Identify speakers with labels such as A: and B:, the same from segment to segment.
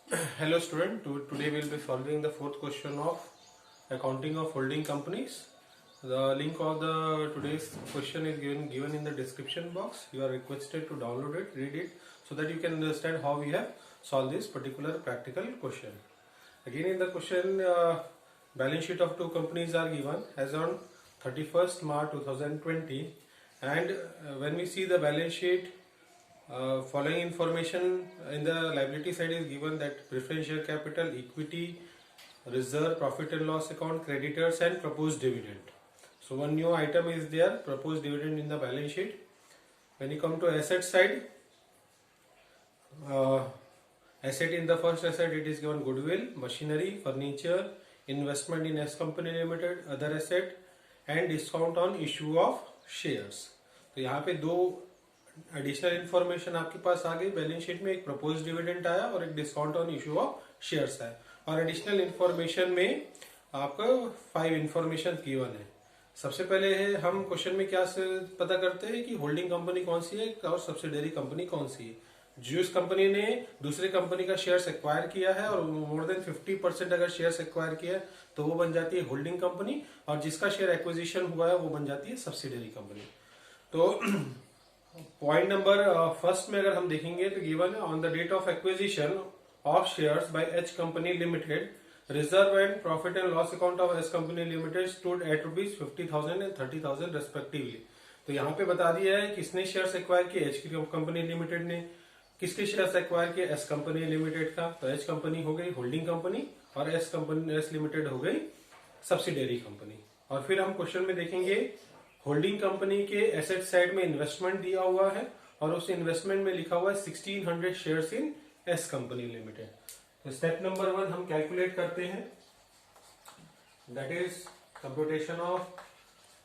A: Hello student, today we will be solving the fourth question of accounting of holding companies. The link of the today's question is given in the description box. You are requested to download it, read it, so that you can understand how we have solved this particular practical question. Again in the question, balance sheet of two companies are given as on 31st March 2020, and when we see the balance sheet, following information in the liability side is given that preference share capital, equity, reserve, profit and loss account, creditors and proposed dividend. So one new item is there, proposed dividend in the balance sheet. When you come to asset side, asset in the first asset it is given goodwill, machinery, furniture, investment in S company limited, other asset and discount on issue of shares. तो यहाँ पे दो additional information आपके पास आ गई balance sheet में, एक propose dividend आया और एक discount on issue of shares आया। और एडिशनल इन्फॉर्मेशन में आपको 5 इन्फॉर्मेशन गिवन है। सबसे पहले है हम क्वेश्चन में क्या से पता करते हैं कि होल्डिंग कंपनी कौन सी है और सब्सिडरी कंपनी कौन सी है। जिस कंपनी ने दूसरी कंपनी का शेयर्स एक्वायर किया है और मोर देन 50% अगर शेयर्स एक्वायर किया है तो वो बन जाती है होल्डिंग कंपनी, और जिसका शेयर एक्विजिशन हुआ है वो बन जाती है सब्सिडरी कंपनी। तो पॉइंट नंबर फर्स्ट में अगर हम देखेंगे तो गिवन है on the date of acquisition of shares by H company limited, reserve and profit and loss account of H company limited stood at ₹50,000 and 30,000 respectively. तो यहाँ पे बता दिया है किसने शेयर्स एक्वायर किए, एच कंपनी लिमिटेड ने। किसके शेयर्स एक्वायर किए, एस कंपनी लिमिटेड का। तो एच कंपनी हो गई होल्डिंग कंपनी और एस लिमिटेड हो गई सब्सिडरी कंपनी। और फिर हम क्वेश्चन में देखेंगे होल्डिंग कंपनी के एसेट साइड में इन्वेस्टमेंट दिया हुआ है और उस इन्वेस्टमेंट में लिखा हुआ है 1600 shares in S company limited. तो स्टेप नंबर 1 हम कैलकुलेट करते हैं, that is computation of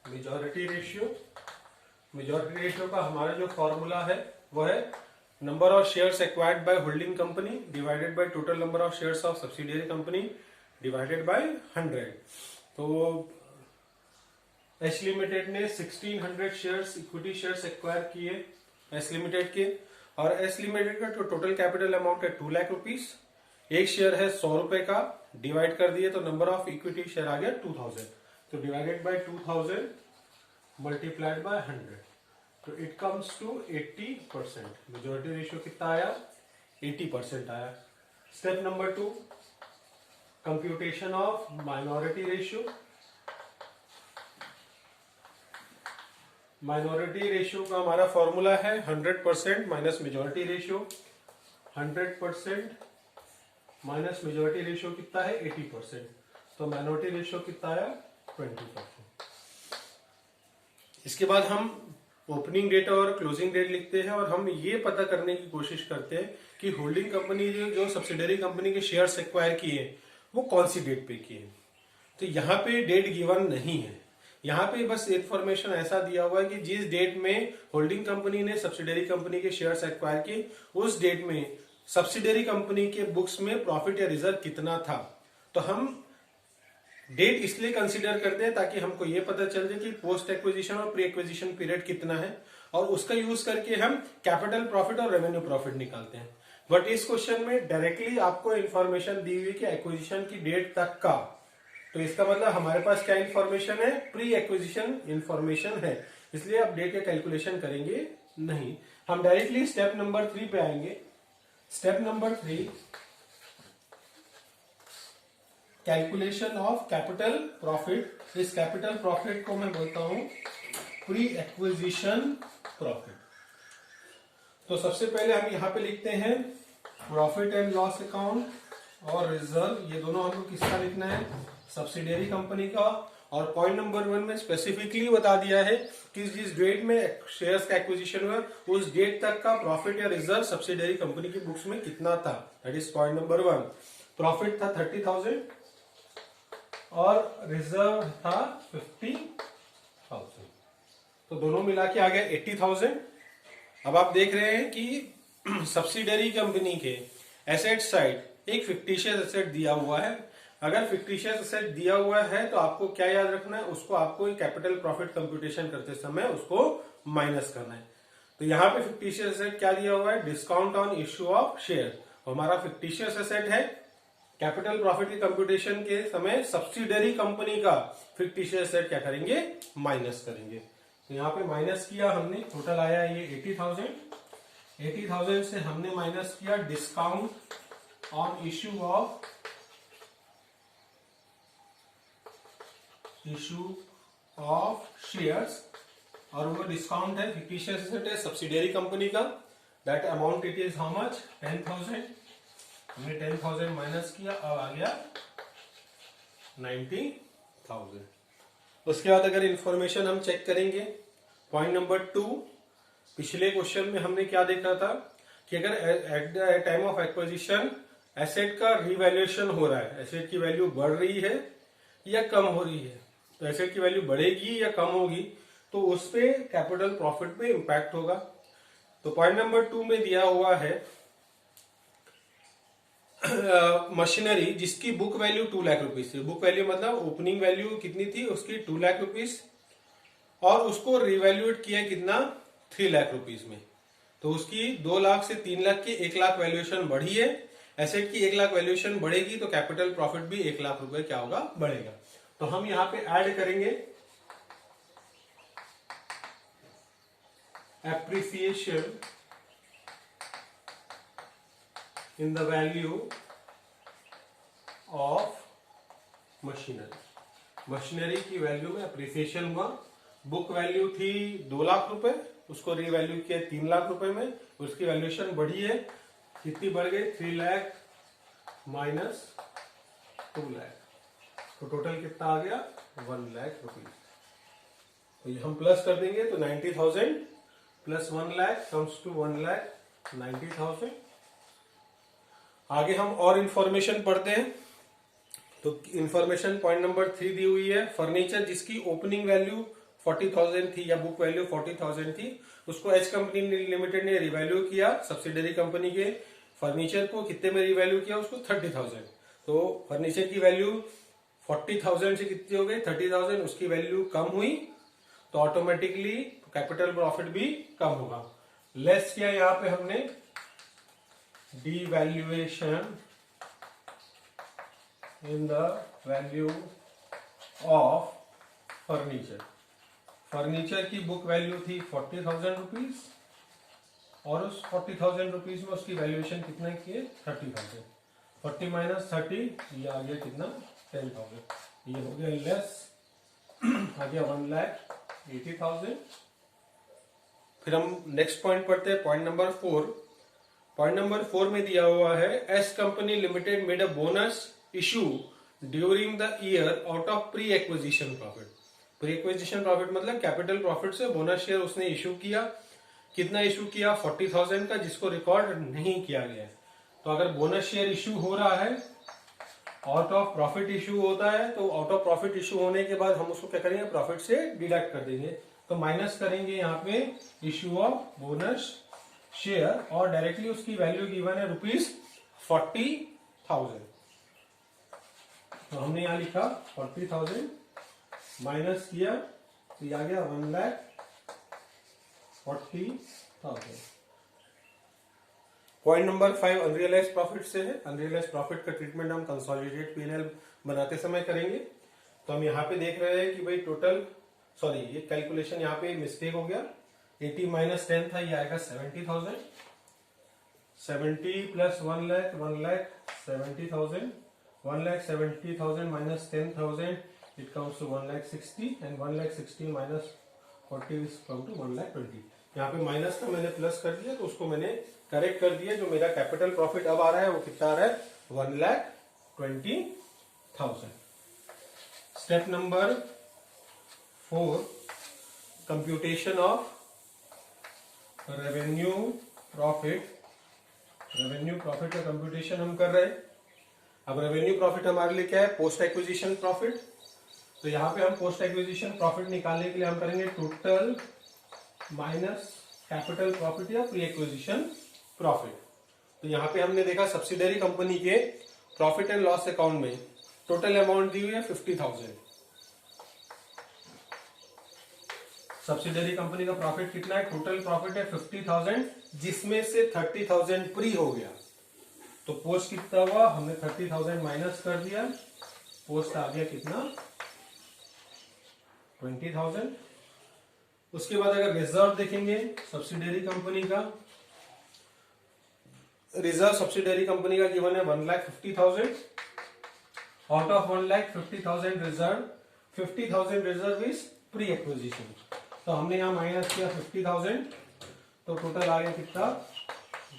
A: majority ratio. Majority ratio का हमारा जो फॉर्मूला है वो है number of shares acquired by holding company divided by total number of shares of subsidiary company divided by 100। तो एच लिमिटेड ने 1600 शेयर्स इक्विटी शेयर्स एक्वायर किए S limited के, और एस लिमिटेड का जो टोटल कैपिटल अमाउंट है 2 lakh rupees. एक share है 100 रुपए का, डिवाइड कर दिए तो नंबर ऑफ इक्विटी शेयर आ गया 2000। तो डिवाइडेड बाय 2000 मल्टीप्लाइड बाय 100, तो it comes to 80%। Majority ratio कितना आया, 80% आया। Step number 2 computation of minority ratio. Minority ratio का हमारा फॉर्मूला है 100% minus majority ratio. 100% minus majority ratio कितना है 80%, तो माइनॉरिटी रेशियो कितना आया 20%। इसके बाद हम ओपनिंग डेट और क्लोजिंग डेट लिखते हैं और हम ये पता करने की कोशिश करते हैं कि होल्डिंग कंपनी जो सब्सिडरी कंपनी के शेयर्स एक्वायर किए वो कौन सी डेट पे किए। तो यहाँ पे डेट गिवन नहीं है, यहाँ पे बस इन्फॉर्मेशन ऐसा दिया हुआ है कि जिस डेट में होल्डिंग कंपनी ने सब्सिडरी कंपनी के शेयर्स एक्वायर किए उस डेट में सब्सिडरी कंपनी के बुक्स में प्रॉफिट या रिजर्व कितना था। तो हम डेट इसलिए कंसीडर करते हैं ताकि हमको ये पता चल जाए कि पोस्ट एक्विजिशन और प्री एक्विजिशन पीरियड कितना है, और उसका यूज करके हम कैपिटल प्रॉफिट और रेवेन्यू प्रॉफिट निकालते हैं। बट इस क्वेश्चन में डायरेक्टली आपको इन्फॉर्मेशन दी हुई कि एक्विजिशन की डेट तक का, तो इसका मतलब हमारे पास क्या इन्फॉर्मेशन है, प्री एक्विजिशन इन्फॉर्मेशन है, इसलिए आप डेट का कैलकुलेशन करेंगे नहीं। हम डायरेक्टली स्टेप नंबर 3 पे आएंगे। Step number 3 calculation of capital profit. इस कैपिटल प्रॉफिट को मैं बोलता हूं प्री एक्विजिशन प्रॉफिट। तो सबसे पहले हम यहां पे लिखते हैं प्रॉफिट एंड लॉस अकाउंट और रिजर्व, ये दोनों हमको किसका लिखना है, सब्सिडियरी कंपनी का। और पॉइंट नंबर 1 में स्पेसिफिकली बता दिया है कि जिस डेट में शेयर्स का एक्विजिशन हुआ उस डेट तक का प्रॉफिट या रिजर्व सब्सिडियरी कंपनी की बुक्स में कितना था। That is point number 1। Profit था 30,000 और रिजर्व था 50,000, तो दोनों मिला के आ गया 80,000। अब आप देख रहे हैं कि सब्सिडियरी कंपनी के एसेट साइड एक फिक्टिशियस एसेट दिया हुआ है। अगर फिक्टिशियस एसेट दिया हुआ है तो आपको क्या याद रखना है, उसको आपको कैपिटल प्रॉफिट कंप्यूटेशन करते समय उसको माइनस करना है। तो यहाँ पे फिक्टिशियस एसेट क्या दिया हुआ है, discount on issue of share, हमारा फिक्टिशियस एसेट है, कैपिटल प्रॉफिट के कंप्यूटेशन के समय सब्सिडरी कंपनी का फिक्टिशियस एसेट क्या करेंगे, माइनस करेंगे। तो यहाँ पे माइनस किया हमने, टोटल आया ये 80,000। 80,000 से हमने माइनस किया discount on issue of shares, और वो डिस्काउंट है, फिक्टिशियस एसेट है सब्सिडियरी कंपनी का। That amount it is how much, 10,000। हमने 10,000 माइनस किया, अब आ गया 90,000। उसके बाद अगर इंफॉर्मेशन हम चेक करेंगे, पॉइंट नंबर 2, पिछले क्वेश्चन में हमने क्या देखा था कि अगर at the time of acquisition asset का रिवैल्यूएशन हो रहा है, एसेट की वैल्यू बढ़ रही है या कम हो रही है, तो एसेट की वैल्यू बढ़ेगी या कम होगी, तो उस पे कैपिटल प्रॉफिट पे इंपैक्ट होगा। तो पॉइंट नंबर 2 में दिया हुआ है मशीनरी जिसकी बुक वैल्यू 2 लाख रुपीज थी। बुक वैल्यू मतलब ओपनिंग वैल्यू कितनी थी उसकी, 2 लाख रुपीज, और उसको रिवैल्यूएट किया कितना, 3 लाख रुपीज में। तो उसकी 2 लाख से 3 लाख की 1 लाख वैल्यूएशन बढ़ी है। एसेट की 1 लाख वैल्यूएशन बढ़ेगी तो कैपिटल प्रॉफिट भी 1 लाख रुपए क्या होगा, बढ़ेगा। तो हम यहाँ पे ऐड करेंगे appreciation in the value of machinery। Machinery की वैल्यू में अप्रिसिएशन हुआ। बुक वैल्यू थी 2 लाख रुपए, उसको रीवैल्यू किया 3 लाख रुपए में, उसकी वैल्यूएशन बढ़ी है, कितनी बढ़ गई, 3 लाख माइनस 2 लाख, तो टोटल कितना आ गया, 1 लाख रुपीज। तो ये हम प्लस कर देंगे तो 90,000 प्लस 1 लाख कम्स टू 1,90,000। आगे हम और इंफॉर्मेशन पढ़ते हैं। तो इंफॉर्मेशन पॉइंट नंबर 3 दी हुई है, फर्नीचर जिसकी ओपनिंग वैल्यू 40,000 थी या बुक वैल्यू 40,000 थी, उसको एच कंपनी लिमिटेड ने रिवैल्यू किया सब्सिडरी कंपनी के फर्नीचर को, कितने में रिवैल्यू किया उसको, 30,000। तो फर्नीचर की वैल्यू 40,000 से कितनी हो गई, 30,000, उसकी वैल्यू कम हुई तो ऑटोमेटिकली कैपिटल प्रॉफिट भी कम होगा। लेस किया यहां पे हमने devaluation in the value of furniture. Furniture की बुक वैल्यू थी 40,000 रुपीज, और उस 40,000 रुपीज में उसकी वैल्यूएशन कितना किए, 30,000। 40 माइनस 30, ये आ गया कितना, 10,000। ये हो गया लेस, आ गया 1,80,000। फिर हम नेक्स्ट पॉइंट पढ़ते हैं, पॉइंट नंबर 4। पॉइंट नंबर 4 में दिया हुआ है S company limited made a bonus issue during the year out of pre acquisition profit. Pre acquisition profit मतलब कैपिटल प्रॉफिट से बोनस शेयर उसने इशू किया। कितना इशू किया, 40,000 का, जिसको रिकॉर्ड नहीं किया गया है। तो अगर बोनस शेयर इशू हो रहा है, आउट ऑफ प्रॉफिट इशू होता है, तो आउट ऑफ प्रॉफिट इशू होने के बाद हम उसको क्या करेंगे, प्रॉफिट से डिडक्ट कर देंगे। तो माइनस करेंगे यहाँ पे इशू ऑफ बोनस शेयर, और डायरेक्टली उसकी वैल्यू गिवन है ₹40,000। तो हमने यहां लिखा 40,000 माइनस किया तो ये आ गया 1,40,000। पॉइंट नंबर 5 अनरियलाइज प्रॉफिट से है। अनरियलाइज प्रॉफिट का ट्रीटमेंट हम कंसोलिडेटेड P&L बनाते समय करेंगे। तो हम यहाँ पे देख रहे हैं कि भाई टोटल, सॉरी ये कैलकुलेशन यहाँ पे मिस्टेक हो गया, 80 माइनस 10 था, ये आएगा 70,000। 70 plus 1 lakh, 1,70,000। 1,70,000 minus 10,000, it comes to 1,60,000, and 1,60,000 minus 40 is come to 1,20,000। यहाँ पे माइनस का मैंने प्लस कर दिया, तो उसको मैंने करेक्ट कर दिया। जो मेरा कैपिटल प्रॉफिट अब आ रहा है वो कितना आ रहा है, 1,20,000। Step number 4, computation of revenue profit. Revenue profit का कंप्यूटेशन हम कर रहे हैं। अब रेवेन्यू प्रॉफिट हमारे लिए क्या है, पोस्ट एक्विजिशन प्रॉफिट। तो यहां पे हम पोस्ट एक्विजिशन प्रॉफिट निकालने के लिए हम करेंगे टोटल माइनस कैपिटल प्रॉफिट या प्री एक्विजिशन प्रॉफिट। तो यहां पे हमने देखा सब्सिडरी कंपनी के प्रॉफिट एंड लॉस अकाउंट में टोटल अमाउंट दी हुई है 50,000। सब्सिडरी कंपनी का प्रॉफिट कितना है, टोटल प्रॉफिट है 50,000, जिसमें से 30,000 प्री हो गया। तो पोस्ट कितना हुआ, हमने 30,000 माइनस कर दिया, पोस्ट आ गया कितना 20,000। उसके बाद अगर रिजर्व देखेंगे सब्सिडियरी कंपनी का, रिजर्व सब्सिडियरी कंपनी का गिवन है 1,50,000। Out of 1,50,000 reserve, 50,000 reserve is pre acquisition, तो हमने यहाँ माइनस किया 50,000, तो टोटल आ गया कितना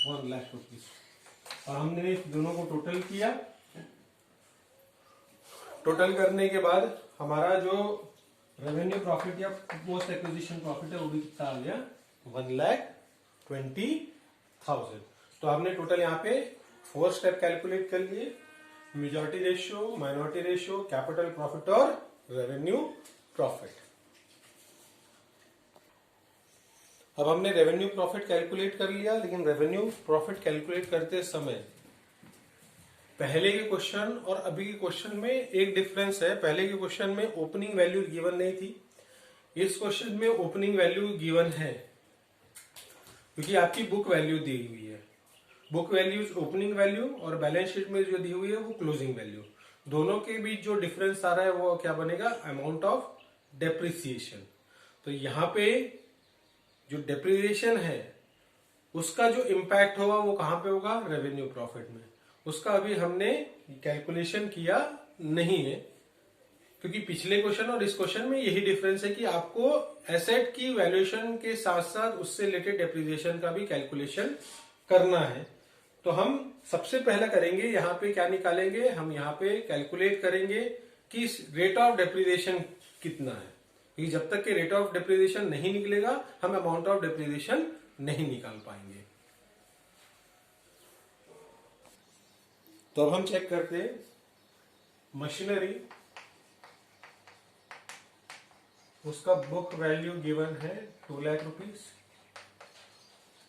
A: 1 लाख रुपीज। और हमने दोनों को टोटल किया, टोटल करने के बाद हमारा जो रेवेन्यू प्रॉफिट या पोस्ट एक्विजिशन प्रॉफिट है वो भी कितना आ गया 1,20,000। तो हमने टोटल यहाँ पे 4 स्टेप कैलकुलेट कर लिए, majority ratio, minority ratio, capital profit और रेवेन्यू प्रॉफिट। अब हमने रेवेन्यू प्रॉफिट कैलकुलेट कर लिया, लेकिन रेवेन्यू प्रॉफिट कैलकुलेट करते समय पहले के क्वेश्चन और अभी के क्वेश्चन में एक डिफरेंस है। पहले के क्वेश्चन में ओपनिंग वैल्यू गिवन नहीं थी, इस क्वेश्चन में ओपनिंग वैल्यू गिवन है, क्योंकि आपकी बुक वैल्यू दी हुई है। बुक वैल्यू ओपनिंग वैल्यू और बैलेंस शीट में जो दी हुई है वो क्लोजिंग वैल्यू, दोनों के बीच जो डिफरेंस आ रहा है वो क्या बनेगा, अमाउंट ऑफ डेप्रिसिएशन। तो यहाँ पे जो डेप्रिसिएशन है उसका जो इम्पैक्ट होगा वो कहां पे होगा, रेवेन्यू प्रॉफिट में। उसका अभी हमने कैलकुलेशन किया नहीं है, क्योंकि पिछले क्वेश्चन और इस क्वेश्चन में यही डिफरेंस है कि आपको एसेट की वैल्यूएशन के साथ साथ उससे रिलेटेड डेप्रिसिएशन का भी कैलकुलेशन करना है। तो हम सबसे पहले करेंगे, यहाँ पे क्या निकालेंगे, हम यहाँ पे कैलकुलेट करेंगे कि रेट ऑफ डेप्रिसिएशन कितना है, क्योंकि जब तक कि रेट ऑफ डेप्रिसिएशन नहीं निकलेगा हम अमाउंट ऑफ डेप्रिसिएशन नहीं निकाल पाएंगे। तो अब हम चेक करते हैं, मशीनरी उसका बुक वैल्यू गिवन है 2 लाख रुपीज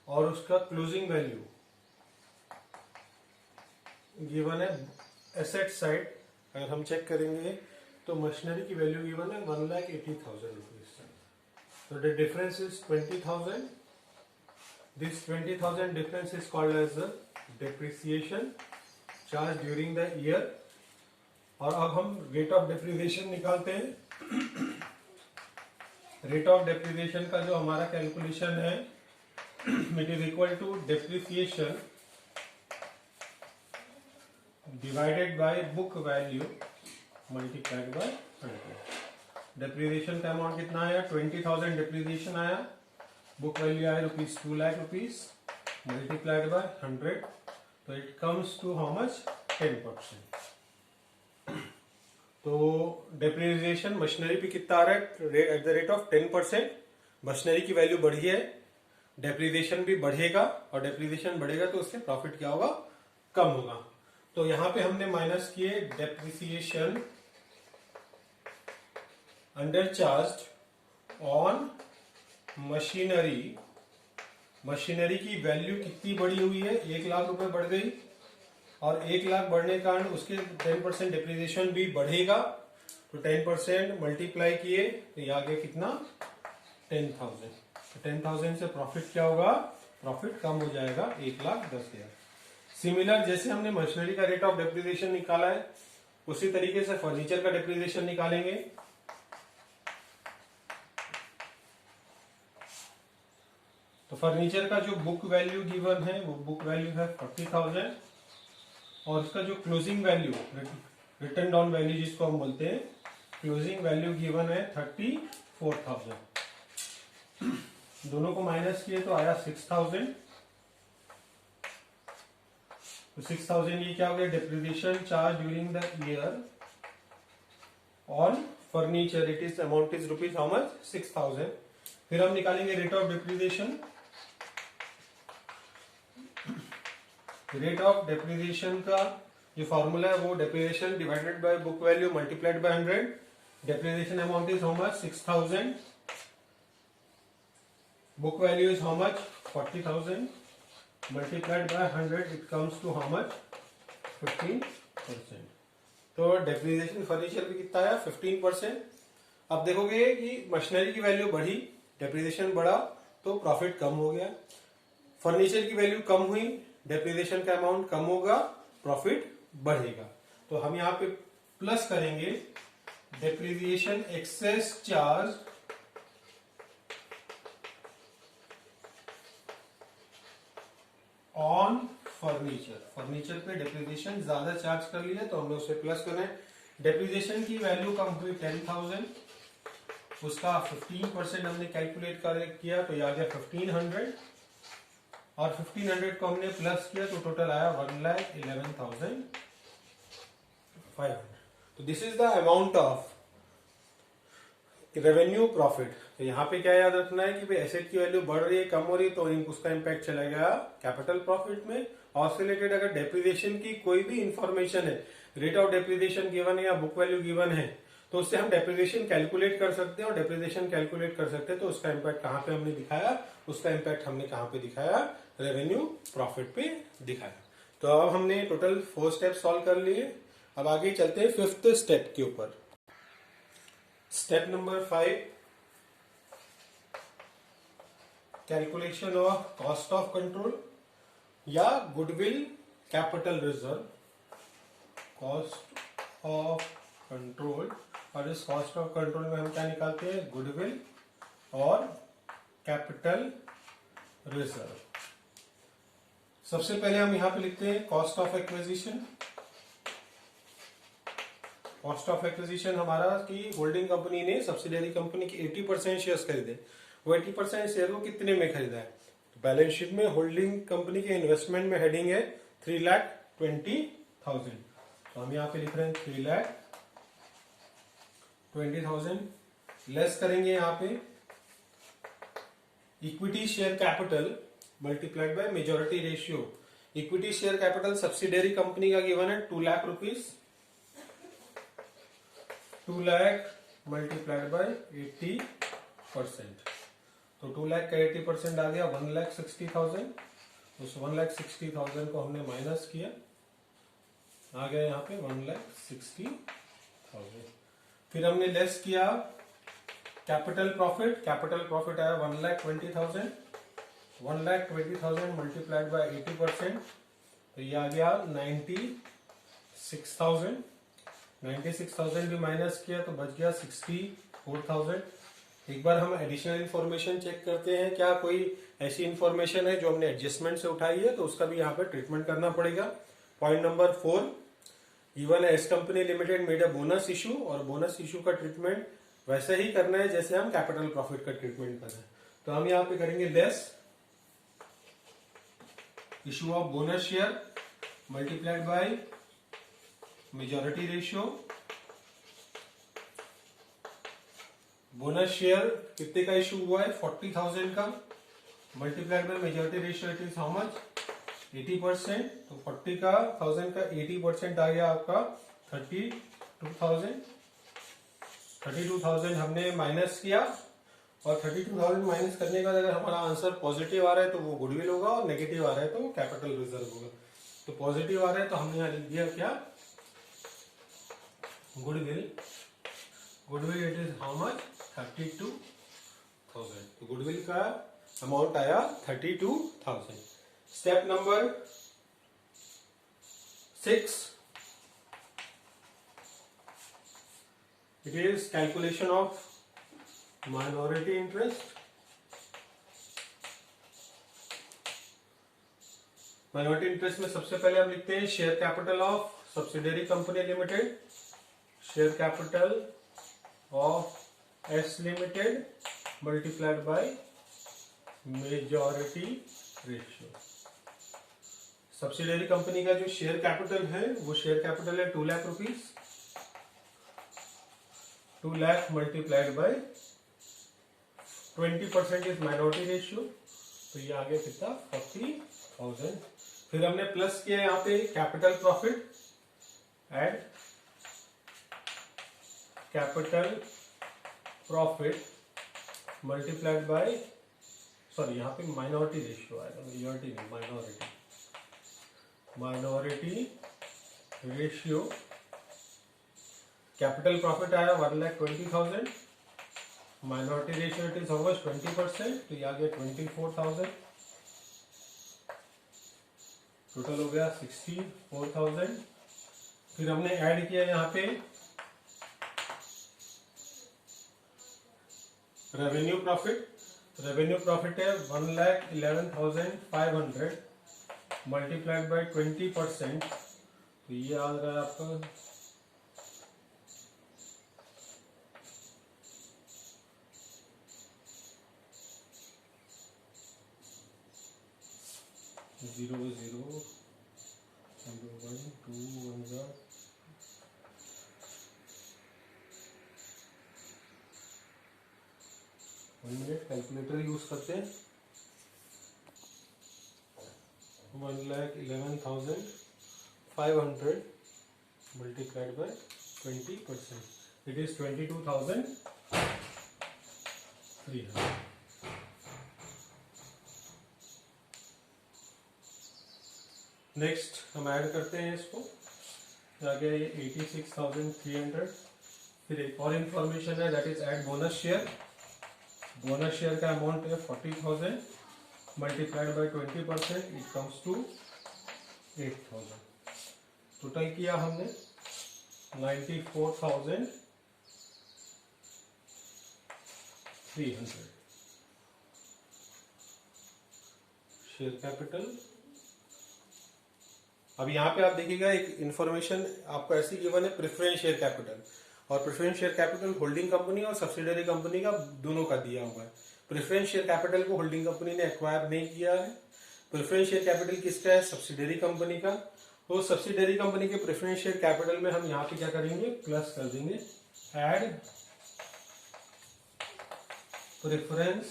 A: और उसका क्लोजिंग वैल्यू गिवन है एसेट साइड। अगर हम चेक करेंगे तो मशीनरी की वैल्यू गिवन है 1,80,000 रुपीज। तो the difference is 20,000। This 20,000 difference is called as the depreciation charge during the year. और अब हम रेट ऑफ डेप्रिसिएशन निकालते हैं। रेट ऑफ डेप्रिसिएशन का जो हमारा कैलकुलेशन है, it is equal to depreciation divided by book value multiplied by 100। Depreciation का अमाउंट कितना आया, 20,000 डेप्रिसिएशन आया, बुक वैल्यू आया ₹2 लाख मल्टीप्लाइड बाय 100, तो it comes to how much, 10%। तो डेप्रिसिएशन मशीनरी पे कितना आ रहा है, at the rate of 10%। Machinery की वैल्यू बढ़ी है, डेप्रिसिएशन भी बढ़ेगा, और डेप्रिसिएशन बढ़ेगा तो उससे प्रॉफिट क्या होगा, कम होगा। तो यहां पे हमने माइनस किए depreciation under charge on machinery. Machinery की वैल्यू कितनी बढ़ी हुई है, 1 लाख रुपए बढ़ गई, और 1 लाख बढ़ने के कारण उसके 10% डेप्रिसिएशन भी बढ़ेगा। तो 10% मल्टीप्लाई किए तो ये आ गया कितना, 10,000। तो 10,000 से प्रॉफिट क्या होगा, प्रॉफिट कम हो जाएगा 1,10,000। सिमिलर जैसे हमने मशीनरी का रेट ऑफ डेप्रिसिएशन निकाला है, उसी तरीके से फर्नीचर का डेप्रिसिएशन निकालेंगे। तो फर्नीचर का जो बुक वैल्यू गिवन है वो बुक वैल्यू है 40,000, और उसका जो closing value, return down value जिसको हम बोलते हैं, क्लोजिंग वैल्यू गिवन है 34,000। दोनों को माइनस किए तो आया 6,000। तो 6,000 ये क्या हो गया, depreciation charge during the year on furniture, it is amount is rupees how much, 6,000। फिर हम निकालेंगे rate of depreciation. Rate of depreciation का जो फॉर्मूला है वो depreciation divided by book value multiplied by 100। Depreciation amount is how much, 6,000। Book value is how much, 40,000 multiplied by 100, it comes to how much, 15%। तो depreciation furniture भी कितना आया, 15%। अब देखोगे कि मशीनरी की वैल्यू बढ़ी, डेप्रिसिएशन बढ़ा, तो प्रॉफिट कम हो गया। फर्नीचर की वैल्यू कम हुई, डेप्रिसिएशन का अमाउंट कम होगा, प्रॉफिट बढ़ेगा। तो हम यहाँ पे प्लस करेंगे depreciation excess charge on furniture. Furniture पे डेप्रिसिएशन ज्यादा चार्ज कर लिया तो हमने उसे प्लस करना है। डेप्रिसिएशन की वैल्यू कम हुई 10,000, उसका 15% हमने कैलकुलेट किया तो ये आ गया 1500, और 1500 को हमने प्लस किया तो टोटल आया 1,11,500। तो this is the amount of revenue profit. तो यहाँ पे क्या याद रखना है कि भाई एसेट की वैल्यू बढ़ रही है, कम हो रही है, तो उसका इम्पैक्ट चलेगा कैपिटल प्रॉफिट में। और उससे रिलेटेड अगर डेप्रिसिएशन की कोई भी इंफॉर्मेशन है, रेट ऑफ डेप्रिसिएशन गिवन है या बुक वैल्यू गिवन है, तो उससे हम डेप्रिसिएशन कैलकुलेट कर सकते हैं। और डेप्रिसिएशन कैलकुलेट कर सकते हैं तो उसका इम्पैक्ट कहाँ पे हमने दिखाया, उसका इम्पैक्ट हमने कहाँ पे दिखाया, रेवेन्यू प्रॉफिट पे दिखाया। तो अब हमने टोटल 4 स्टेप सॉल्व कर लिए। अब आगे चलते हैं 5th स्टेप के ऊपर। Step number 5, calculation of cost of control या goodwill capital reserve. Cost of control, और इस कॉस्ट ऑफ कंट्रोल में हम क्या निकालते हैं, गुडविल और कैपिटल रिजर्व। सबसे पहले हम यहां पे लिखते हैं cost of acquisition. Cost of acquisition हमारा कि होल्डिंग कंपनी ने सब्सिडियरी कंपनी के 80% शेयर्स खरीदे। वो 80% शेयर को कितने में खरीदा है, तो बैलेंस शीट में होल्डिंग कंपनी के इन्वेस्टमेंट में हेडिंग है 3,20,000। तो हम यहाँ पे लिख रहे हैं 3,20,000। लेस करेंगे यहाँ पे equity share capital multiplied by majority ratio. Equity share capital subsidiary company का गिवन है 2 lakh rupees. 2 lakh multiplied by 80%, तो 2 लाख का 80% आ गया 1,60,000। उस 1,60,000 को हमने माइनस किया, आ गया यहाँ पे 1,60,000। फिर हमने लेस किया कैपिटल प्रॉफिट। कैपिटल प्रॉफिट आया 1,20,000। 1,20,000 मल्टीप्लाइड बाय 80%, तो ये आ गया 96,000। 96,000 भी माइनस किया तो बच गया 64,000। एक बार हम एडिशनल इंफॉर्मेशन चेक करते हैं, क्या कोई ऐसी इंफॉर्मेशन है जो हमने एडजस्टमेंट से उठाई है, तो उसका भी यहाँ पे ट्रीटमेंट करना पड़ेगा। Point number 4, even S company limited made a bonus issue, और बोनस इशू का ट्रीटमेंट वैसे ही करना है जैसे हम कैपिटल प्रॉफिट का ट्रीटमेंट कर रहे हैं। तो हम यहाँ पे करेंगे less issue of bonus share multiplied by majority ratio. Bonus share कितने का इशू हुआ है, 40,000 का, multiplied by majority ratio it is how much, 80%। तो 40,000 का 80% आ गया आपका 32,000। 32,000 हमने माइनस किया, और 32,000 माइनस करने के बाद अगर हमारा आंसर पॉजिटिव आ रहा है तो वो गुडविल होगा, और नेगेटिव आ रहा है तो कैपिटल रिजर्व होगा। तो पॉजिटिव आ रहा है तो हमने यहाँ लिख दिया क्या, goodwill. Goodwill it is how much, 32,000। तो गुडविल का अमाउंट आया 32,000। Step number 6, it is calculation of minority interest. Minority interest में सबसे पहले हम लिखते हैं share capital of subsidiary company limited. Share capital of S limited multiplied by majority ratio. Subsidiary company का जो शेयर कैपिटल है वो शेयर कैपिटल है 2 lakh rupees. 2 lakh multiplied by 20% is minority ratio, तो ये आ गया कितना, 40,000। फिर हमने प्लस किया यहाँ पे capital profit and capital profit multiplied by, sorry यहाँ पे माइनॉरिटी रेशियो आएगा, मेजॉरिटी नहीं, माइनॉरिटी रेशियो। कैपिटल प्रॉफिट आया 1,20,000, minority ratio it is how much, 20%, तो ये आ गया 24,000। टोटल हो गया 64,000। फिर हमने ऐड किया यहाँ पे रेवेन्यू प्रॉफिट। रेवेन्यू प्रॉफिट है 1,11,500 मल्टीप्लाइड बाय 20%, तो ये आ रहा है आपका 0,0,1,2,1,000। वन मिनट कैलकुलेटर यूज करते हैं। 1,11,500 multiplied by 20%, it is 22,300। Next हम ऐड करते हैं इसको, आ गया ये 86,300। फिर एक और इंफॉर्मेशन है, that is add bonus share. Bonus share का अमाउंट है 40,000 multiplied by 20%, it comes to 8,000। Total किया हमने 94,300। Share capital. अब यहाँ पे आप देखिएगा एक इंफॉर्मेशन आपको ऐसी गिवन है, प्रेफरेंस शेयर कैपिटल। और preference share capital holding company और सब्सिडरी कंपनी का दोनों का दिया हुआ है। प्रेफरेंस शेयर कैपिटल को होल्डिंग कंपनी ने एक्वायर नहीं किया है। प्रेफरेंस शेयर कैपिटल किसका है? सब्सिडरी कंपनी का। तो सब्सिडरी कंपनी के प्रेफरेंस शेयर कैपिटल में हम यहाँ पे क्या करेंगे? प्लस कर देंगे, add preference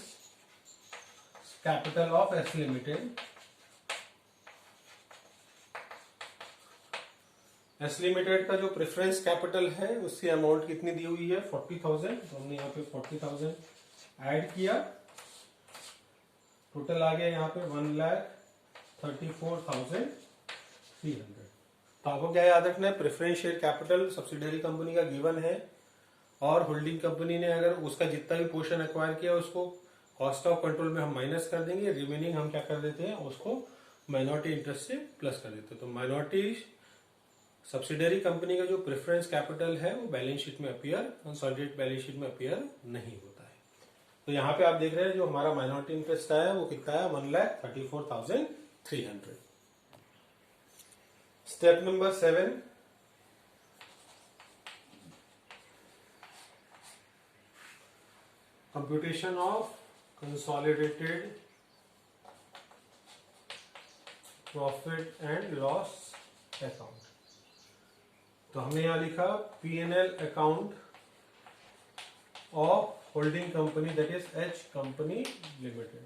A: capital of S limited. S limited का जो प्रेफरेंस कैपिटल है उसकी अमाउंट कितनी दी हुई है? 40,000। तो हमने यहाँ पे 40,000 ऐड किया, टोटल आ गया यहाँ पे 1,34,300। तो आपको क्या याद रखना है? Preference share capital subsidiary company का गिवन है और होल्डिंग कंपनी ने अगर उसका जितना भी पोर्शन एक्वायर किया उसको कॉस्ट ऑफ कंट्रोल में हम माइनस कर देंगे, रिमेनिंग हम क्या कर देते हैं? उसको माइनॉरिटी इंटरेस्ट से प्लस कर देते हैं। तो माइनॉरिटी सब्सिडरी कंपनी का जो प्रेफरेंस कैपिटल है वो बैलेंस शीट में अपीयर, कंसोलिडेटेड बैलेंस शीट में अपीयर नहीं होता है। तो यहाँ पे आप देख रहे हैं जो हमारा माइनॉरिटी इंटरेस्ट आया वो कितना है? 1,34,300। Step number 7, computation of consolidated profit and loss account. तो हमने यहां लिखा P&L account of holding company, that is H company limited.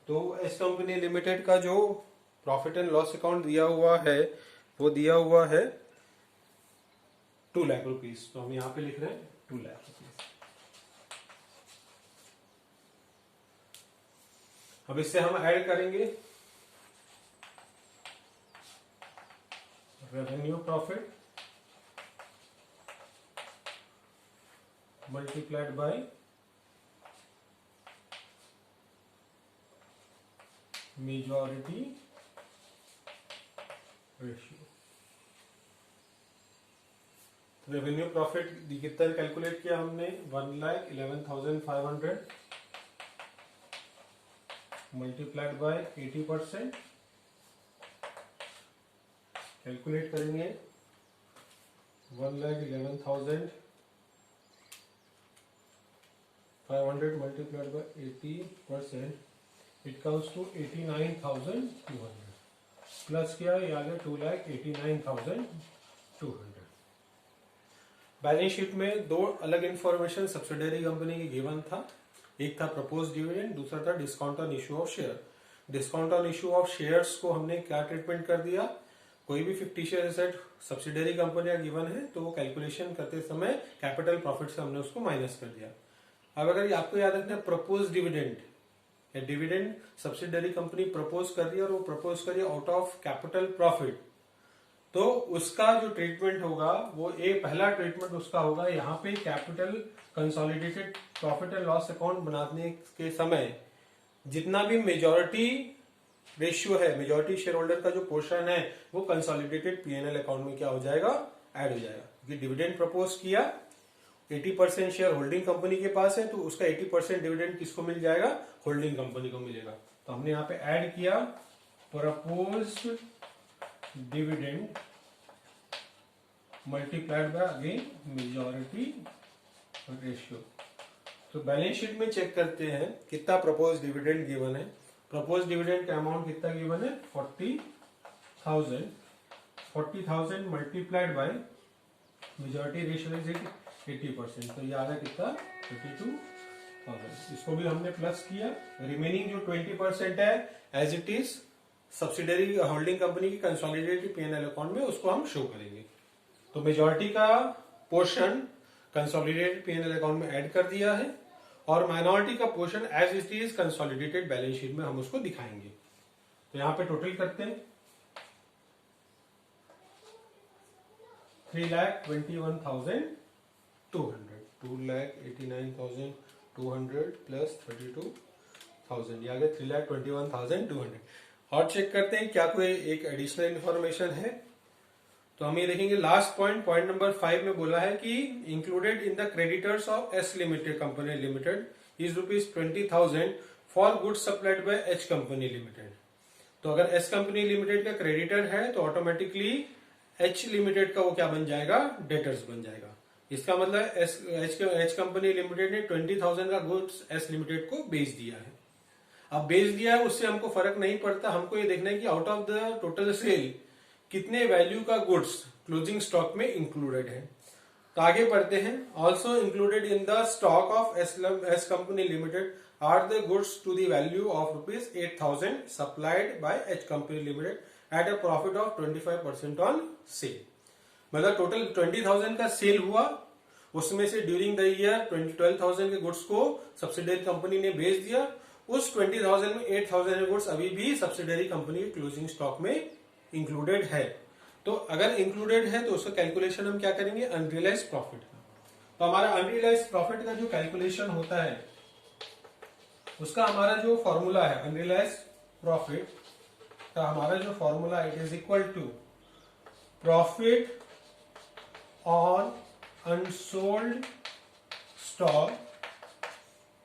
A: तो एच कंपनी लिमिटेड का जो प्रॉफिट एंड लॉस अकाउंट दिया हुआ है वो दिया हुआ है 2 लाख रुपीज। तो हम यहां पे लिख रहे हैं 2 लाख रुपीज। अब इससे हम ऐड करेंगे revenue profit multiplied by majority ratio. Revenue profit कितना कैलकुलेट किया हमने? 1,11,500 मल्टीप्लाइड बाय 80%। कैलकुलेट करेंगे 1,11,500 multiplied by 80%, it comes to 89,200। Plus किया ये आ गया 2,89,200। बैलेंस शीट में दो अलग इंफॉर्मेशन सब्सिडरी कंपनी की गिवन था, एक था प्रपोज डिविडेंड, दूसरा था discount on issue of share. Discount on issue of shares को हमने क्या ट्रीटमेंट कर दिया? कोई भी फिक्टिशियस एसेट सब्सिडरी कंपनी का गिवन है तो वो कैलकुलेशन करते समय कैपिटल प्रॉफिट से हमने उसको माइनस कर दिया। अब अगर आपको याद रखना है propose dividend, dividend subsidiary company propose कर रही है और वो प्रपोज कर रही है आउट ऑफ कैपिटल प्रॉफिट, तो उसका जो ट्रीटमेंट होगा वो पहला ट्रीटमेंट उसका होगा यहाँ पे capital consolidated profit and loss account बनाने के समय जितना भी मेजॉरिटी रेशियो है, मेजॉरिटी शेयर होल्डर का जो पोर्शन है वो कंसोलिडेटेड पीएनएल अकाउंट में क्या हो जाएगा, ऐड हो जाएगा। क्योंकि डिविडेंड प्रपोज किया, 80% शेयर होल्डिंग कंपनी के पास है, तो उसका 80% डिविडेंड किसको मिल जाएगा, होल्डिंग कंपनी को मिलेगा। तो हमने यहाँ पे ऐड किया proposed dividend multiplied by again majority ratio. तो बैलेंस शीट में चेक करते हैं कितना प्रपोज डिविडेंड गिवन है। प्रपोज डिविडेंड का अमाउंट कितना गिवन है, 40,000। 40,000 multiplied by majority ratio is 80%, तो ये आ गया कितना, 32,000। इसको भी हमने प्लस किया। रिमेनिंग जो 20% है as it is subsidiary holding company की कंसोलिडेटेड पीएनएल अकाउंट में, उसको हम शो करेंगे। तो मेजॉरिटी का पोर्शन कंसोलिडेटेड पीएनएल अकाउंट में ऐड कर दिया है, और माइनॉरिटी का portion as it is consolidated balance sheet में हम उसको दिखाएंगे। तो यहां पे टोटल करते हैं 3,21,200, 2,89,200 प्लस 32,000, ये आ गया 3,21,200। और चेक करते हैं क्या कोई एक एडिशनल इंफॉर्मेशन है। तो हम ये देखेंगे लास्ट पॉइंट नंबर 5 में बोला है कि included in the creditors of S limited company limited is ₹20,000 for goods supplied by H company limited. तो अगर एस कंपनी लिमिटेड का क्रेडिटर है तो ऑटोमेटिकली एच लिमिटेड का वो क्या बन जाएगा, डेटर्स बन जाएगा। इसका मतलब एच कंपनी लिमिटेड ने 20,000 का गुड्स एस लिमिटेड को बेच दिया है। अब बेच दिया है उससे हमको फर्क नहीं पड़ता, हमको ये देखना है कि out of the total sale कितने वैल्यू का गुड्स क्लोजिंग स्टॉक में इंक्लूडेड है। तो आगे बढ़ते हैं। Also included in the stock of S company limited are the goods to the value of ₹8,000 supplied by H company limited at a profit of 25% on sale. मतलब total 20,000 का cell हुआ, उसमें से ड्यूरिंग द ईयर 12,000 के goods को subsidiary company ने बेच दिया। उस 20,000 में 8,000 गुड्स अभी भी सब्सिडरी कंपनी के क्लोजिंग स्टॉक में इंक्लूडेड है। तो अगर इंक्लूडेड है तो उसका कैलकुलेशन हम क्या करेंगे, अनरियलाइज प्रॉफिट का। तो हमारा अनरियलाइज प्रॉफिट का जो कैलकुलेशन होता है उसका हमारा जो फॉर्मूला है अनरियलाइज प्रॉफिट का, हमारा जो formula it is equal to profit on unsold stock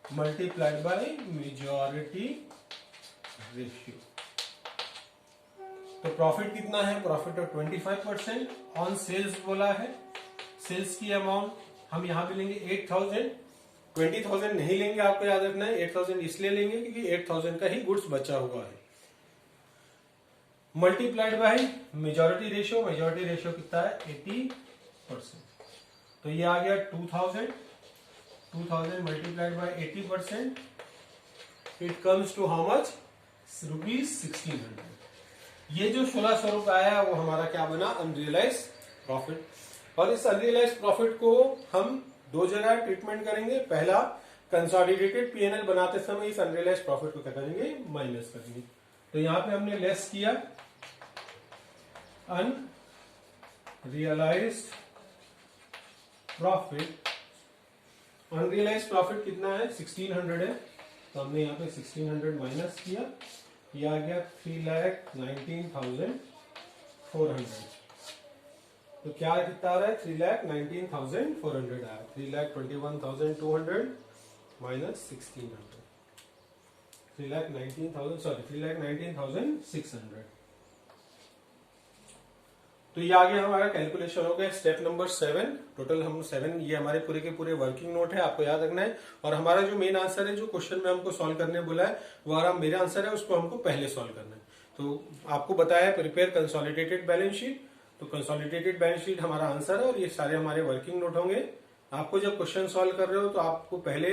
A: multiplied by majority ratio. तो प्रॉफिट कितना है, प्रॉफिट ऑफ 25% ऑन सेल्स बोला है। सेल्स की अमाउंट हम यहां पे लेंगे 8,000। 20,000 नहीं लेंगे, आपको याद रखना है 8,000 इसलिए लेंगे क्योंकि 8,000 का ही गुड्स बचा हुआ है। Multiplied by majority ratio, majority ratio कितना है 80%। तो ये आ गया 2,000 multiplied by 80%, it comes to how much, ₹1,600। ये जो 1,600 रुपए आया वो हमारा क्या बना, अनरियलाइज प्रॉफिट। और इस अनरियलाइज प्रॉफिट को हम दो जगह ट्रीटमेंट करेंगे। पहला, कंसोलिडेटेड पीएनएल बनाते समय इस अनरियलाइज प्रॉफिट को क्या करेंगे, माइनस करेंगे। तो यहां पे हमने लेस किया अनरियलाइज्ड प्रॉफिट। अनरियलाइज प्रॉफिट कितना है, 1,600 है, तो हमने यहाँ पे 1,600 माइनस किया, ये आ गया 3,19,400। तो क्या कितना आ रहा है, 3,19,400 आया। 3,21,200 माइनस 1,600, 3,19,600। तो ये आ गया हमारा कैलकुलेशन हो गया स्टेप नंबर 7। टोटल हम 7, ये हमारे पूरे के पूरे वर्किंग नोट है, आपको याद रखना है। और हमारा जो मेन आंसर है, जो क्वेश्चन में हमको सॉल्व करने बोला है, वो हमारा मेरा आंसर है, उसको हमको पहले सॉल्व करना है। तो आपको बताया प्रिपेयर कंसोलिडेटेड बैलेंस शीट। तो कंसोलिडेटेड बैलेंस शीट हमारा आंसर है और ये सारे हमारे वर्किंग नोट होंगे। आपको जब क्वेश्चन सॉल्व कर रहे हो तो आपको पहले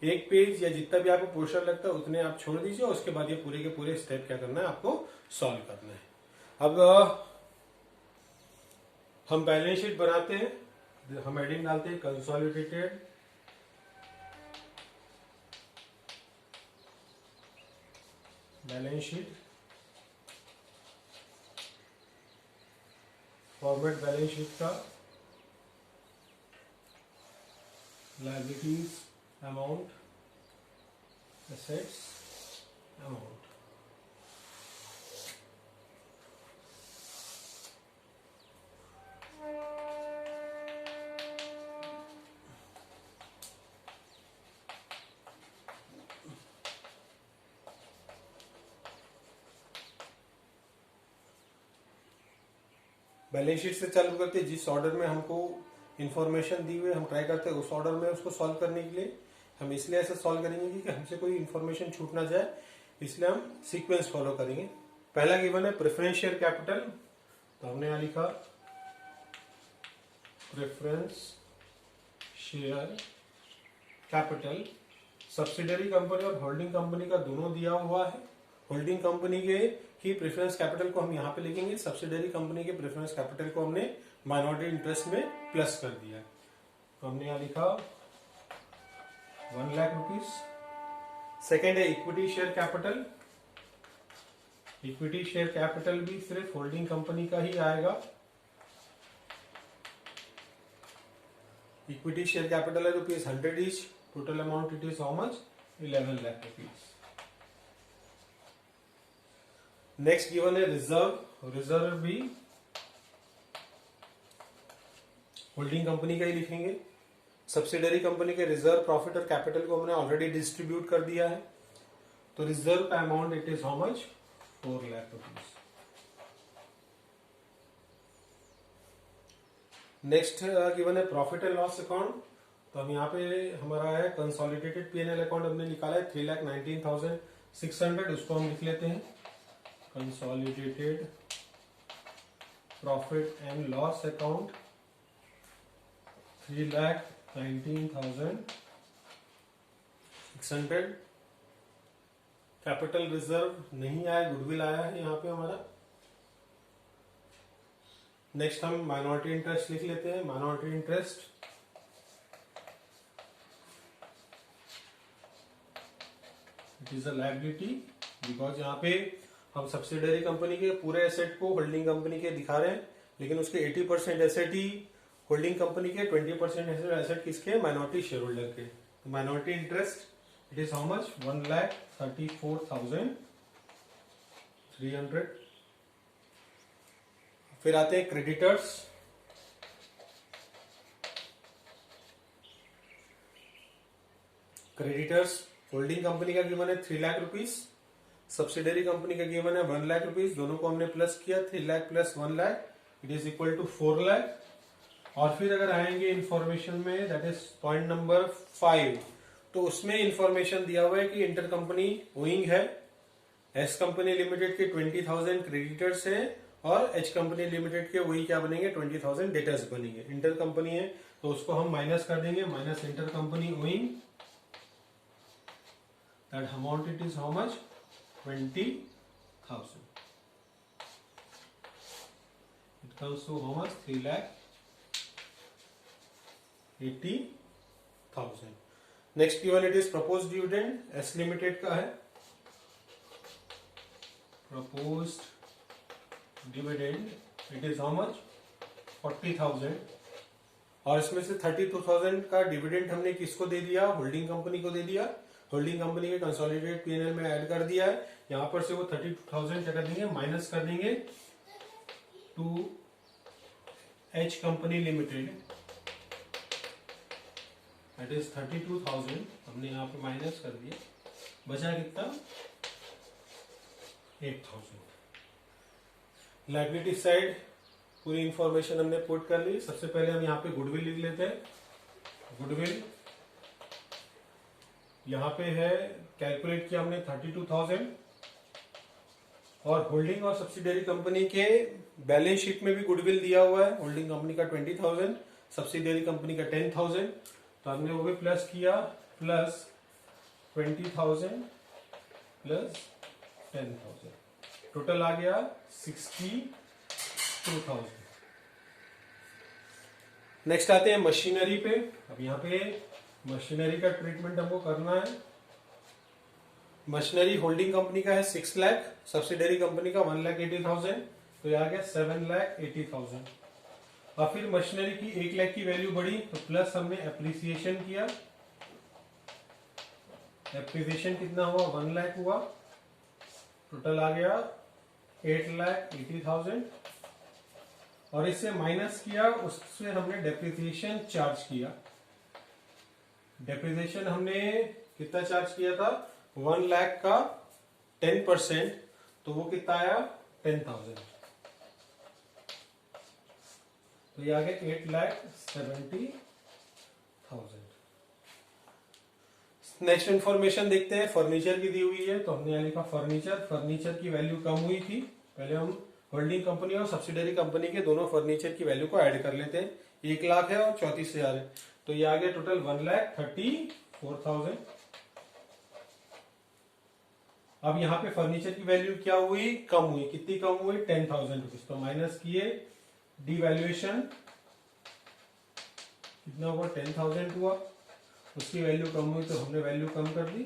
A: एक पेज या जितना भी आपको पोर्शन लगता है उतने आप छोड़ दीजिए, और उसके बाद ये पूरे के पूरे स्टेप क्या करना है, आपको सॉल्व करना है। अब हम बैलेंस शीट बनाते हैं, हम हेडिंग डालते हैं consolidated balance sheet. Format balance sheet का liabilities amount, assets amount. Balance sheet से चालू करते हैं, जिस ऑर्डर में हमको इन्फॉर्मेशन दी हुई हम ट्राई करते हैं उस ऑर्डर में उसको सॉल्व करने के लिए। हम इसलिए ऐसे सॉल्व करेंगे कि हमसे कोई इन्फॉर्मेशन छूट ना जाए, इसलिए हम सीक्वेंस फॉलो करेंगे। पहला गिवन है प्रेफरेंस शेयर कैपिटल, तो हमने यहाँ लिखा preference share capital. Subsidiary company और होल्डिंग कंपनी का दोनों दिया हुआ है। होल्डिंग कंपनी के की प्रेफरेंस कैपिटल को हम यहाँ पे लिखेंगे, सब्सिडरी कंपनी के प्रेफरेंस कैपिटल को हमने माइनॉरिटी इंटरेस्ट में प्लस कर दिया। तो हमने यहाँ लिखा 1 लाख रुपीस। सेकेंड है equity share capital. Equity share capital भी सिर्फ होल्डिंग कंपनी का ही आएगा। इक्विटी शेयर कैपिटल है ₹100 each. Total amount it is how much? 11 lakh rupees. Next given है रिजर्व। रिजर्व भी होल्डिंग कंपनी का ही लिखेंगे। सब्सिडरी कंपनी के रिजर्व, प्रॉफिट और कैपिटल को हमने ऑलरेडी डिस्ट्रीब्यूट कर दिया है, तो रिजर्व का amount it is how much? 4 lakh rupees. Next given है प्रॉफिट एंड लॉस अकाउंट। तो हम यहाँ पे हमारा है कंसोलिडेटेड P&L अकाउंट हमने निकाला है 3,19,600, उसको हम लिख लेते हैं consolidated profit and loss account 3,19,600। Capital reserve नहीं आया, गुडविल आया है यहाँ पे हमारा। नेक्स्ट हम माइनॉरिटी इंटरेस्ट लिख लेते हैं। Minority interest it is a liability, because यहाँ पे हम सब्सिडरी कंपनी के पूरे एसेट को होल्डिंग कंपनी के दिखा रहे हैं, लेकिन उसके 80% एसेट ही होल्डिंग कंपनी के, 20% एसेट किसके? माइनॉरिटी शेयर होल्डर के। Minority interest it is how much? 1,34,300। फिर आते हैं क्रेडिटर्स। क्रेडिटर्स होल्डिंग कंपनी का गिवन है 3 लाख रुपीस, सब्सिडरी कंपनी का गिवन है 1 लाख रुपीस। दोनों को हमने प्लस किया, 3 lakh plus 1 lakh it is equal to 4 lakh. और फिर अगर आएंगे इंफॉर्मेशन में, दैट इज पॉइंट नंबर 5, तो उसमें इंफॉर्मेशन दिया हुआ है कि इंटर कंपनी ओइंग है। एस कंपनी लिमिटेड के 20,000 क्रेडिटर्स है और एच कंपनी लिमिटेड के वही क्या बनेंगे? 20,000 डेटर्स बनेंगे। इंटर कंपनी है तो उसको हम माइनस कर देंगे, minus inter company owing, that amount it is how much? 20,000। It comes to how much? 3,80,000। Next given it is proposed dividend. S limited का है proposed dividend it is how much? 40,000। और इसमें से 32,000 का डिविडेंड हमने किसको दे दिया? होल्डिंग कंपनी को दे दिया। होल्डिंग कंपनी के कंसोलिडेटेड P&L में ऐड कर दिया है। यहां पर से वो 32,000 क्या कर देंगे? माइनस कर देंगे to H company limited, that is 32,000 हमने यहाँ पे माइनस कर दिया, बचा कितना? 8,000। लायबिलिटी साइड पूरी इंफॉर्मेशन हमने पुट कर ली। सबसे पहले हम यहाँ पे गुडविल लिख लेते हैं। गुडविल यहाँ पे है, कैलकुलेट किया हमने 32,000। और होल्डिंग और सब्सिडरी कंपनी के बैलेंस शीट में भी गुडविल दिया हुआ है। होल्डिंग कंपनी का 20,000, सब्सिडरी कंपनी का 10,000, तो हमने वो भी प्लस किया, प्लस 20,000 प्लस 10,000, टोटल आ गया 62,000। नेक्स्ट आते हैं मशीनरी पे। अब यहाँ पे मशीनरी का ट्रीटमेंट हमको करना है। मशीनरी होल्डिंग कंपनी का है 6 लाख, सब्सिडरी कंपनी का 1,80,000, तो यह आ गया 7,80,000। और फिर मशीनरी की 1 लाख की वैल्यू बढ़ी तो प्लस हमने एप्रिसिएशन किया। एप्रिसिएशन कितना हुआ? 1 लाख हुआ, टोटल आ गया 8,80,000। और इससे माइनस किया, उससे हमने डेप्रिसिएशन चार्ज किया। डेप्रिसिएशन हमने कितना चार्ज किया था? 1 लाख का 10%, तो वो कितना आया? 10,000। तो ये आ गया 8,70,000। नेक्स्ट इन्फॉर्मेशन देखते हैं, फर्नीचर की दी हुई है, तो हमने यहाँ लिखा फर्नीचर की वैल्यू कम हुई थी। पहले हम होल्डिंग कंपनी और सब्सिडरी कंपनी के दोनों फर्नीचर की वैल्यू को ऐड कर लेते हैं। 1 लाख है और 34,000 है, तो ये आ गया टोटल 1,34,000। अब यहाँ पे फर्नीचर की वैल्यू क्या हुई, कम हुई। कितनी कम हुई, 10,000 रुपीज। तो माइनस किए, डिवैल्यूएशन कितना हुआ, 10,000 हुआ। उसकी वैल्यू कम हुई तो हमने वैल्यू कम कर दी।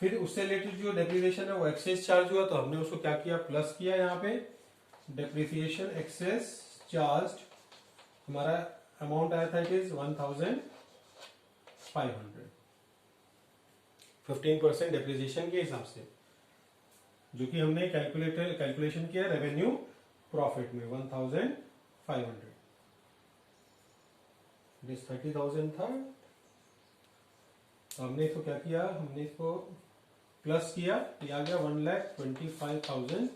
A: फिर उससे रिलेटेड जो डेप्रिसिएशन है वो एक्सेस चार्ज हुआ, तो हमने उसको क्या किया, प्लस किया। यहाँ पे डेप्रिसिएशन एक्सेस चार्ज हमारा अमाउंट आया था, इट इज 1,500, 15% डेप्रिसिएशन के हिसाब से, जो कि हमने कैलकुलेशन किया रेवेन्यू प्रॉफिट में 1,500। इट इज 30,000 था। तो हमने इसको क्या किया, हमने इसको प्लस किया, ये आ गया 1,25,500।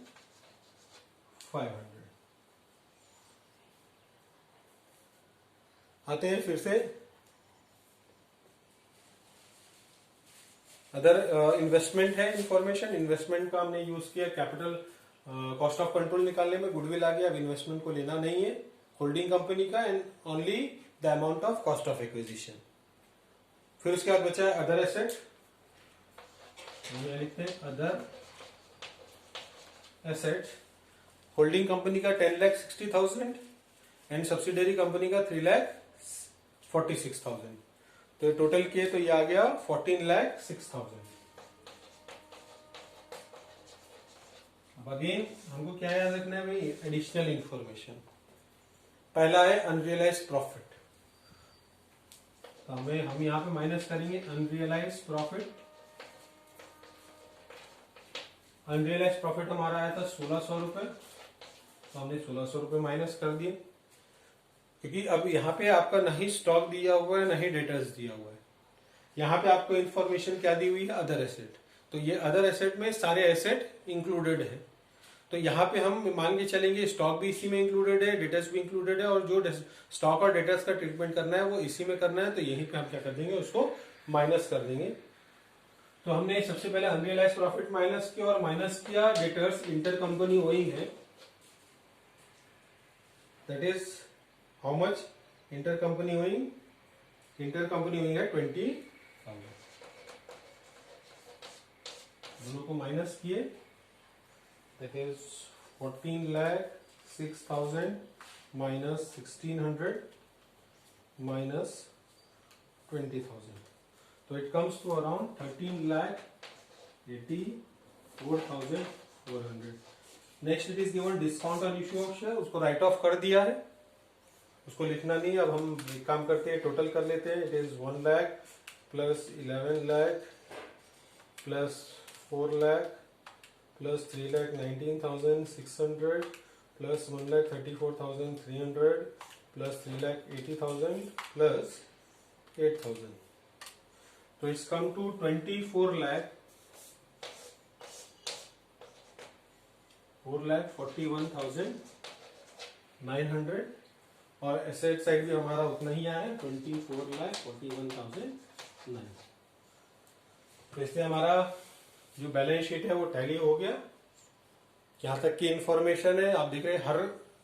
A: आते हैं फिर से अदर इन्वेस्टमेंट है इंफॉर्मेशन। इन्वेस्टमेंट का हमने यूज किया कैपिटल कॉस्ट ऑफ कंट्रोल निकालने में। गुडविल आ गया, अब इन्वेस्टमेंट को लेना नहीं है होल्डिंग कंपनी का, and only the amount of cost of acquisition. फिर उसके बाद बचा है अदर एसेट, लिखते हैं अदर एसेट। होल्डिंग कंपनी का 10,60,000 एंड सब्सिडरी कंपनी का 3,46,000। तो टोटल किए तो ये आ गया 14,06,000। अब अगेन हमको क्या याद रखना है भाई, एडिशनल इंफॉर्मेशन। पहला है अनरियलाइज्ड प्रॉफिट, तो हम यहां पे माइनस करेंगे अनरियलाइज्ड प्रॉफिट। अनरियलाइज्ड प्रॉफिट हमारा आया था 1,600 रुपए, तो हमने 1,600 रुपए माइनस कर दिए, क्योंकि अब यहाँ पे आपका नहीं स्टॉक दिया हुआ है, नहीं डेटर्स दिया हुआ है। यहाँ पे आपको इन्फॉर्मेशन क्या दी हुई है, अदर एसेट। तो ये अदर एसेट में सारे एसेट इंक्लूडेड है। तो यहाँ पे हम मान के चलेंगे स्टॉक भी इसी में इंक्लूडेड है, डेटर्स भी इंक्लूडेड है, और जो स्टॉक और डेटर्स का ट्रीटमेंट करना है वो इसी में करना है। तो यहीं पे हम क्या कर देंगे, उसको माइनस कर देंगे। तो हमने सबसे पहले अनरियलाइज्ड प्रॉफिट माइनस किया, और माइनस किया डेटर्स इंटर कंपनी ओइंग है, that is how much, intercompany owing है 20,000। दोनों को माइनस किए, दैट इज 14,06,000 माइनस 1,600 माइनस 20,000, तो it comes to around 13,84,400। Next it is given discount on issue of share, उसको राइट ऑफ कर दिया है, उसको लिखना नहीं। अब हम एक काम करते हैं, टोटल कर लेते हैं। It is 1 lakh plus 11 lakh plus 4 lakh plus 3,19,600 plus 1,34,300 plus 3,80,000 plus 8,000, तो इट्स कम टू 4,41,900। और एसेट साइड भी हमारा उतना ही आया है, 24,41,900। तो इसलिए हमारा जो बैलेंस शीट है वो टैली हो गया। यहाँ तक की इंफॉर्मेशन है। आप देख रहे हैं हर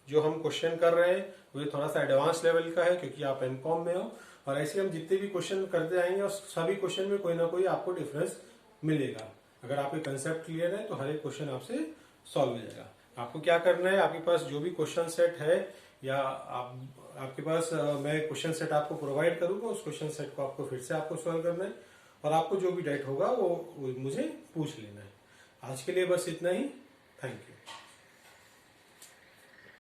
A: जो हम क्वेश्चन कर रहे हैं वो थोड़ा सा एडवांस लेवल का है, क्योंकि आप एमकॉम में हो, और ऐसे हम जितने भी क्वेश्चन करते आएंगे और सभी क्वेश्चन में कोई ना कोई आपको डिफरेंस मिलेगा। अगर आपके कंसेप्ट क्लियर है तो हर एक क्वेश्चन आपसे सॉल्व हो जाएगा। आपको क्या करना है, आपके पास जो भी क्वेश्चन सेट है या आपके पास मैं क्वेश्चन सेट आपको प्रोवाइड करूंगा, उस क्वेश्चन सेट को आपको फिर से आपको सॉल्व करना है, और आपको जो भी डाउट होगा वो मुझे पूछ लेना है। आज के लिए बस इतना ही। Thank you.